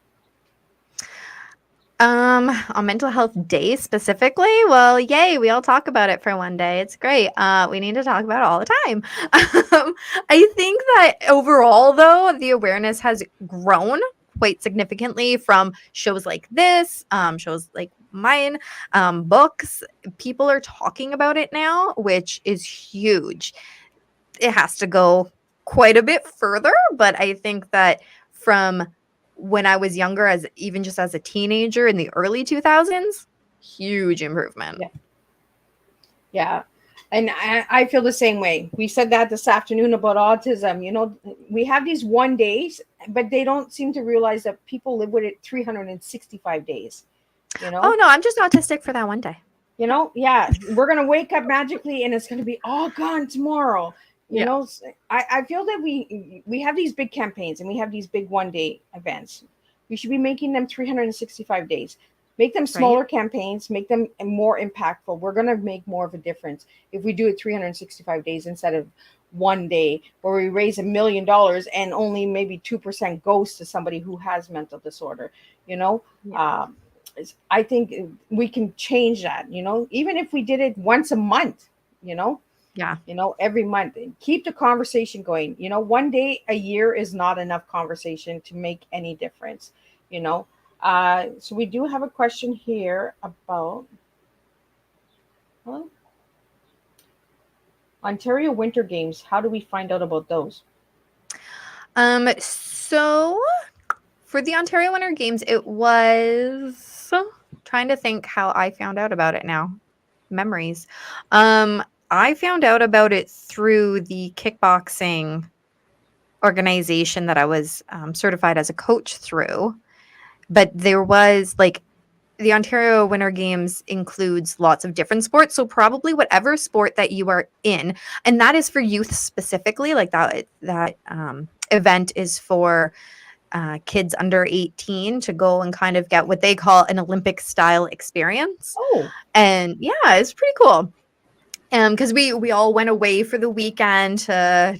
On Mental Health Day specifically, well, yay, we all talk about it for one day. It's great. We need to talk about it all the time. I think that overall, though, the awareness has grown quite significantly from shows like this, shows like mine, books. People are talking about it now, which is huge. It has to go quite a bit further, but I think that from when I was younger, as even just as a teenager in the early 2000s, huge improvement. Yeah. Yeah. And I feel the same way. We said that this afternoon about autism. We have these 1 days, but they don't seem to realize that people live with it 365 days. Oh no, I'm just autistic for that one day. Yeah, we're going to wake up magically and it's going to be all gone tomorrow. I feel that we have these big campaigns and we have these big 1 day events. We should be making them 365 days. Make them smaller campaigns, make them more impactful. We're going to make more of a difference if we do it 365 days instead of 1 day where we raise $1 million and only maybe 2% goes to somebody who has mental disorder. Yeah. I think we can change that, even if we did it once a month, Yeah. every month. Keep the conversation going. 1 day a year is not enough conversation to make any difference. So we do have a question here about Ontario Winter Games. How do we find out about those? So for the Ontario Winter Games, it was trying to think how I found out about it now. Memories. I found out about it through the kickboxing organization that I was certified as a coach through. But there was like the Ontario Winter Games includes lots of different sports. So probably whatever sport that you are in, and that is for youth specifically, like that event is for kids under 18 to go and kind of get what they call an Olympic style experience. Oh. And yeah, it's pretty cool. Because we all went away for the weekend to,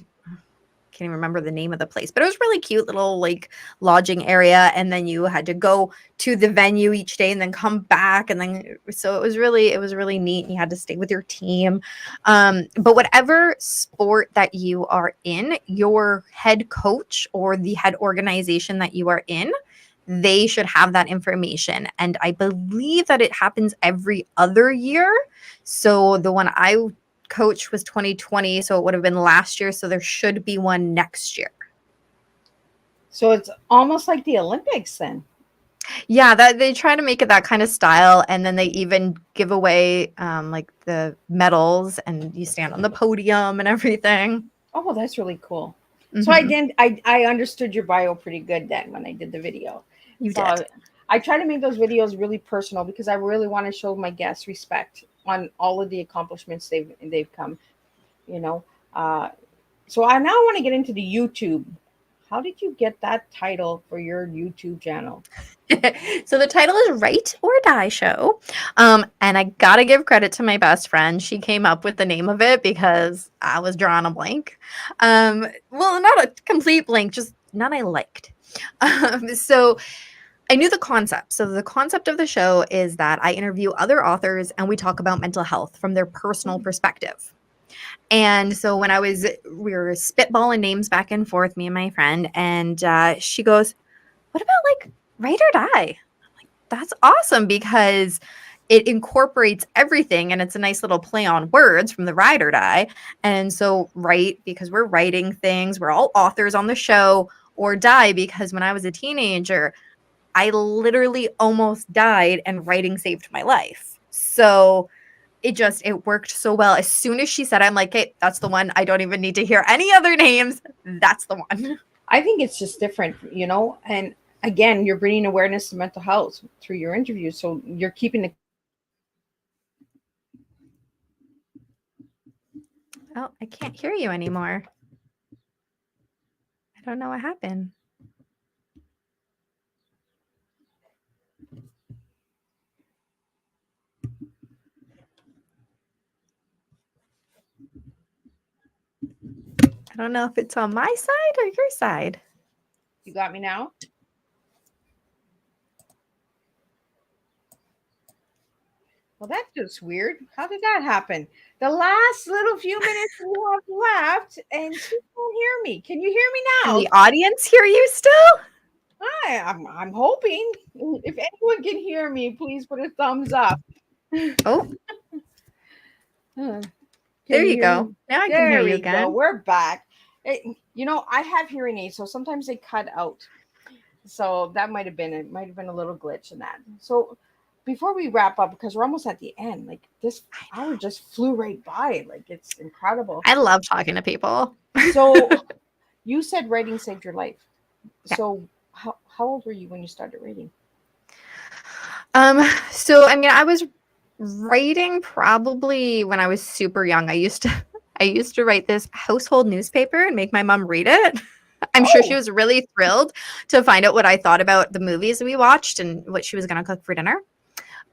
can't even remember the name of the place, but it was really cute little like lodging area, and then you had to go to the venue each day and then come back, and then so it was really neat, and you had to stay with your team. But whatever sport that you are in, your head coach or the head organization that you are in, they should have that information. And I believe that it happens every other year. So the one I coach was 2020, so it would have been last year, so there should be one next year. So it's almost like the Olympics then. Yeah, that they try to make it that kind of style, and then they even give away like the medals, and you stand on the podium and everything. Oh, well, that's really cool. Mm-hmm. So I understood your bio pretty good then when I did the video. You did. I try to make those videos really personal because I really want to show my guests respect on all of the accomplishments they've come, So I now want to get into the YouTube. How did you get that title for your YouTube channel? So the title is Write or Die Show. And I gotta give credit to my best friend. She came up with the name of it because I was drawing a blank. Well, not a complete blank, just none I liked. So I knew the concept. So the concept of the show is that I interview other authors and we talk about mental health from their personal perspective. And so when we were spitballing names back and forth, me and my friend, and she goes, "What about like Write or Die?" I'm like, "That's awesome because it incorporates everything and it's a nice little play on words from the Ride or Die." And so write because we're writing things, we're all authors on the show, or die because when I was a teenager, I literally almost died and writing saved my life. So it worked so well. As soon as she said, I'm like, "Hey, that's the one. I don't even need to hear any other names. That's the one." I think it's just different, and again, you're bringing awareness to mental health through your interviews. So you're keeping the. Oh, I can't hear you anymore. I don't know what happened. I don't know if it's on my side or your side. You got me now? Well, that's just weird. How did that happen? The last little few minutes we have left, and she can't hear me. Can you hear me Can now? the audience hear you still? Hi, I'm hoping. If anyone can hear me, please put a thumbs up. Oh, Huh. there Can you hear go. me? Now I can There hear you we go. again. We're back. I have hearing aids, so sometimes they cut out. So that might have been it. Might have been a little glitch in that. So before we wrap up, because we're almost at the end, like this hour just flew right by. Like it's incredible. I love talking to people. So you said writing saved your life. Yeah. So how old were you when you started reading? So I mean, I was writing probably when I was super young. I used to write this household newspaper and make my mom read it. I'm sure she Oh, was really thrilled to find out what I thought about the movies we watched and what she was going to cook for dinner.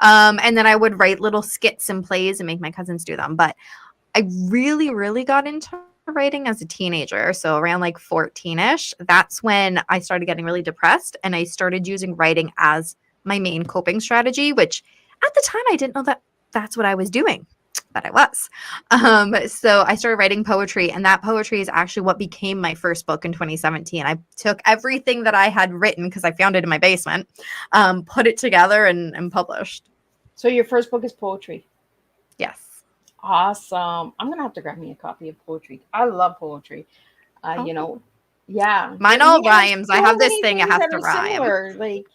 And then I would write little skits and plays and make my cousins do them. But I really, really got into writing as a teenager. So around like 14-ish, that's when I started getting really depressed and I started using writing as my main coping strategy, which at the time I didn't know that that's what I was doing, but I was. So I started writing poetry, and that poetry is actually what became my first book in 2017. I took everything that I had written because I found it in my basement, put it together and published. so your first book is poetry. Yes. Awesome. I'm gonna have to grab me a copy of poetry. I love poetry. Oh. Yeah. Mine We all have rhymes. I so have this many thing, it things has that to are rhyme. similar. Like,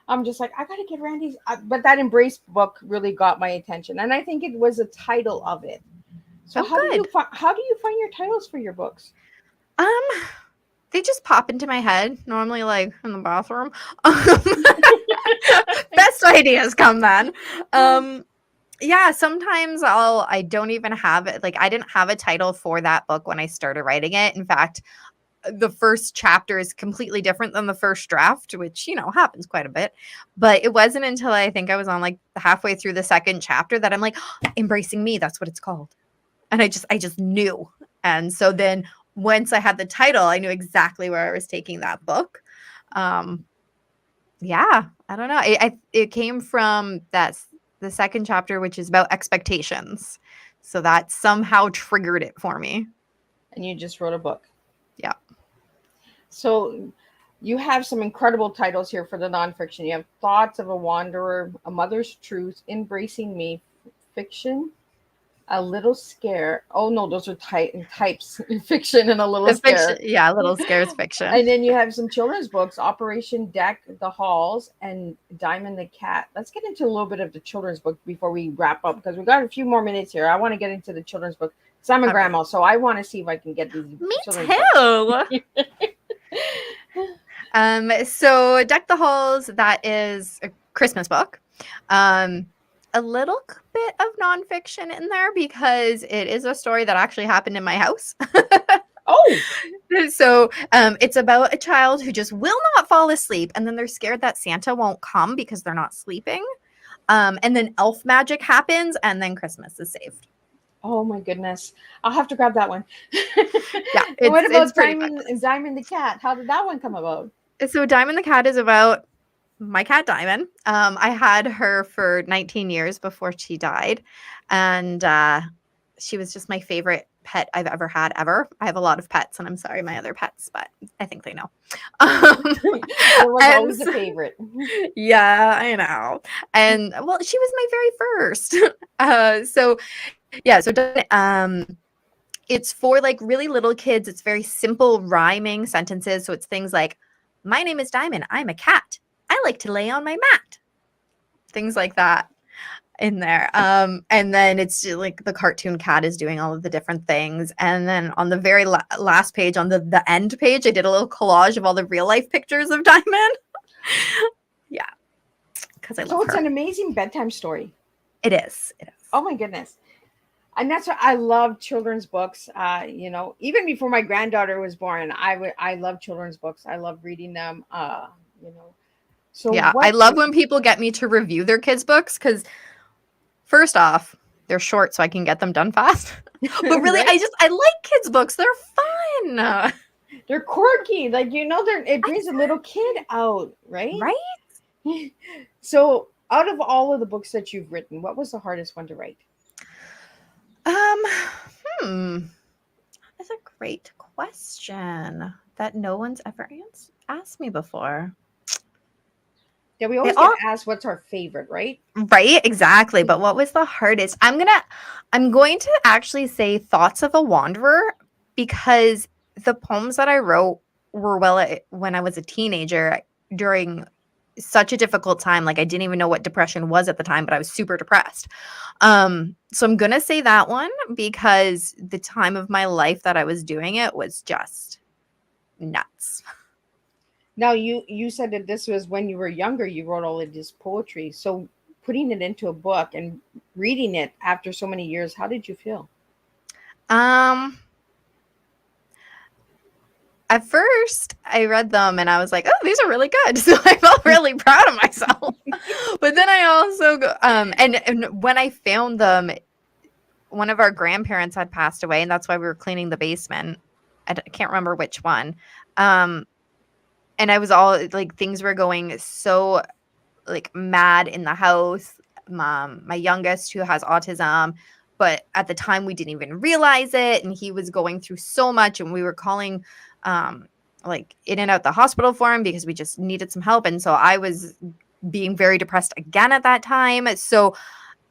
I'm just like, I gotta get Randy's. But that Embrace book really got my attention, and I think it was a title of it. So Oh, good. how do you find your titles for your books? Um, they just pop into my head, normally like in the bathroom. Best ideas come then. Yeah, sometimes I don't even have it. Like I didn't have a title for that book when I started writing it. In fact, the first chapter is completely different than the first draft, which, happens quite a bit. But it wasn't until I think I was on like halfway through the second chapter that I'm like, Embracing Me, that's what it's called. And I just knew. And so then once I had the title, I knew exactly where I was taking that book. Yeah, I don't know. It came from the second chapter, which is about expectations. So that somehow triggered it for me. And you just wrote a book. Yeah. So you have some incredible titles here for the nonfiction. You have Thoughts of a Wanderer, A Mother's Truth, Embracing Me, Fiction, A Little Scare. Oh no, those are types. Fiction and A Little The Scare. fiction, yeah, Little Scares fiction. And then you have some children's books, Operation Deck the Halls and Diamond the Cat. Let's get into a little bit of the children's book before we wrap up, because we got a few more minutes here. I want to get into the children's book because I'm a grandma, so I want to see if I can get these. Me children's too. So Deck the Halls, that is a Christmas book. A little bit of nonfiction in there because it is a story that actually happened in my house. Oh, So it's about a child who just will not fall asleep, and then they're scared that Santa won't come because they're not sleeping. And then elf magic happens, and then Christmas is saved. oh my goodness! I'll have to grab that one. Yeah, And what it's about pretty fun. Diamond the cat? How did that one come about? So Diamond the cat is about my cat Diamond. I had her for 19 years before she died, and she was just my favorite pet I've ever had ever. I have a lot of pets, and I'm sorry, my other pets, but I think they know. It was And always a favorite. yeah, I know. And well, she was my very first. So yeah, so it's for like really little kids. It's very simple rhyming sentences. So it's things like, "My name is Diamond. I'm a cat. I like to lay on my mat." Things like that in there. And then it's like the cartoon cat is doing all of the different things. And then on the very last page, on the end page, I did a little collage of all the real life pictures of Diamond. Yeah, because I love So it's her. an amazing bedtime story. It is. It is. Oh my goodness. And that's what I love children's books. Even before my granddaughter was born, I love children's books. I love reading them. So Yeah, I love when people get me to review their kids' books because, first off, they're short, so I can get them done fast. But really, right? I like kids' books. They're fun, They're quirky, it brings a little kid out, right? right? So, out of all of the books that you've written, what was the hardest one to write? That's a great question that no one's ever asked me before. Yeah, we always get asked what's our favorite, right? Right, exactly. But what was the hardest? I'm going to actually say Thoughts of a Wanderer, because the poems that I wrote were when I was a teenager during such a difficult time. Like I didn't even know what depression was at the time, but I was super depressed. So I'm gonna say that one because the time of my life that I was doing it was just nuts. Now, you said that this was when you were younger, you wrote all of this poetry. So, putting it into a book and reading it after so many years, how did you feel? Um, At first, I read them and I was like, "Oh, these are really good." So I felt really proud of myself. But then I also go, and when I found them, one of our grandparents had passed away, and that's why we were cleaning the basement. Can't remember which one. And I was all like, things were going so like mad in the house. My youngest, who has autism, but at the time we didn't even realize it, and he was going through so much, and we were calling like in and out the hospital for him because we just needed some help. And so I was being very depressed again at that time. So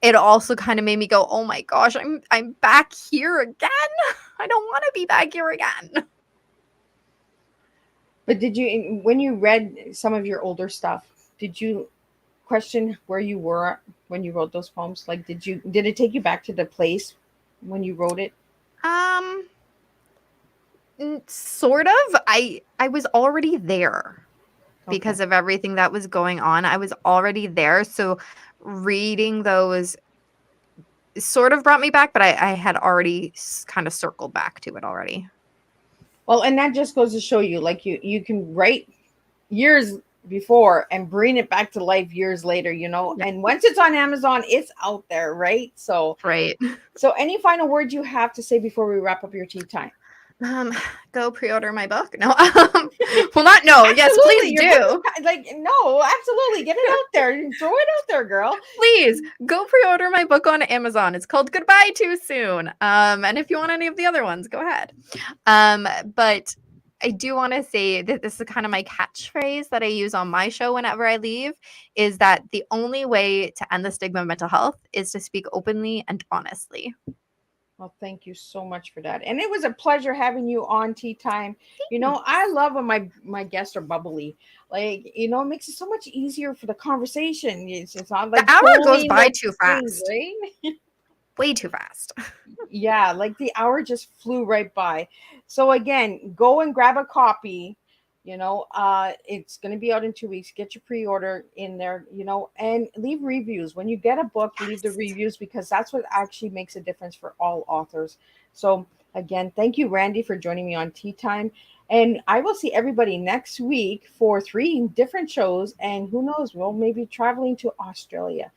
it also kind of made me go, "Oh my gosh, I'm back here again. I don't want to be back here again." But when you read some of your older stuff, did you question where you were when you wrote those poems? Like, did it take you back to the place when you wrote it? Um Sort of. I was already there because Okay. of everything that was going on. I was already there, so reading those sort of brought me back, but I had already kind of circled back to it already. Well, and that just goes to show you, like you can write years before and bring it back to life years later, Yeah. and once it's on Amazon, it's out there, right? So Right. any final words you have to say before we wrap up your tea time? Go pre-order my book. No. Well, not no. Yes, Absolutely, please your book do. is no, absolutely, get it out there, throw it out there, girl. Please go pre-order my book on Amazon. It's called Goodbye Too Soon. And if you want any of the other ones, go ahead. But I do want to say that this is kind of my catchphrase that I use on my show whenever I leave, is that the only way to end the stigma of mental health is to speak openly and honestly. Well, thank you so much for that. And it was a pleasure having you on Tea Time. I love when my guests are bubbly. Like, it makes it so much easier for the conversation. It's not like The hour goes pulling by the too strings, fast. right? Way too fast. Yeah, like the hour just flew right by. So again, go and grab a copy. It's going to be out in 2 weeks. Get your pre-order in there, and leave reviews. When you get a book, leave the Yes. reviews, because that's what actually makes a difference for all authors. So Again, thank you, Randy, for joining me on Tea Time. And I will see everybody next week for 3 different shows. And who knows, we'll maybe traveling to Australia.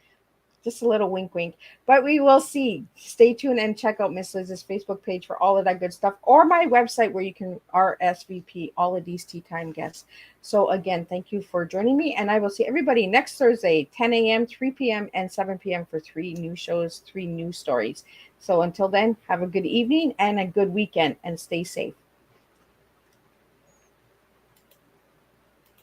Just a little wink, wink. But we will see. Stay tuned and check out Miss Liz's Facebook page for all of that good stuff, or my website where you can RSVP all of these Tea Time guests. So again, thank you for joining me, and I will see everybody next Thursday, 10 a.m., 3 p.m., and 7 p.m. for 3 new shows, 3 new stories. So until then, have a good evening and a good weekend, and stay safe.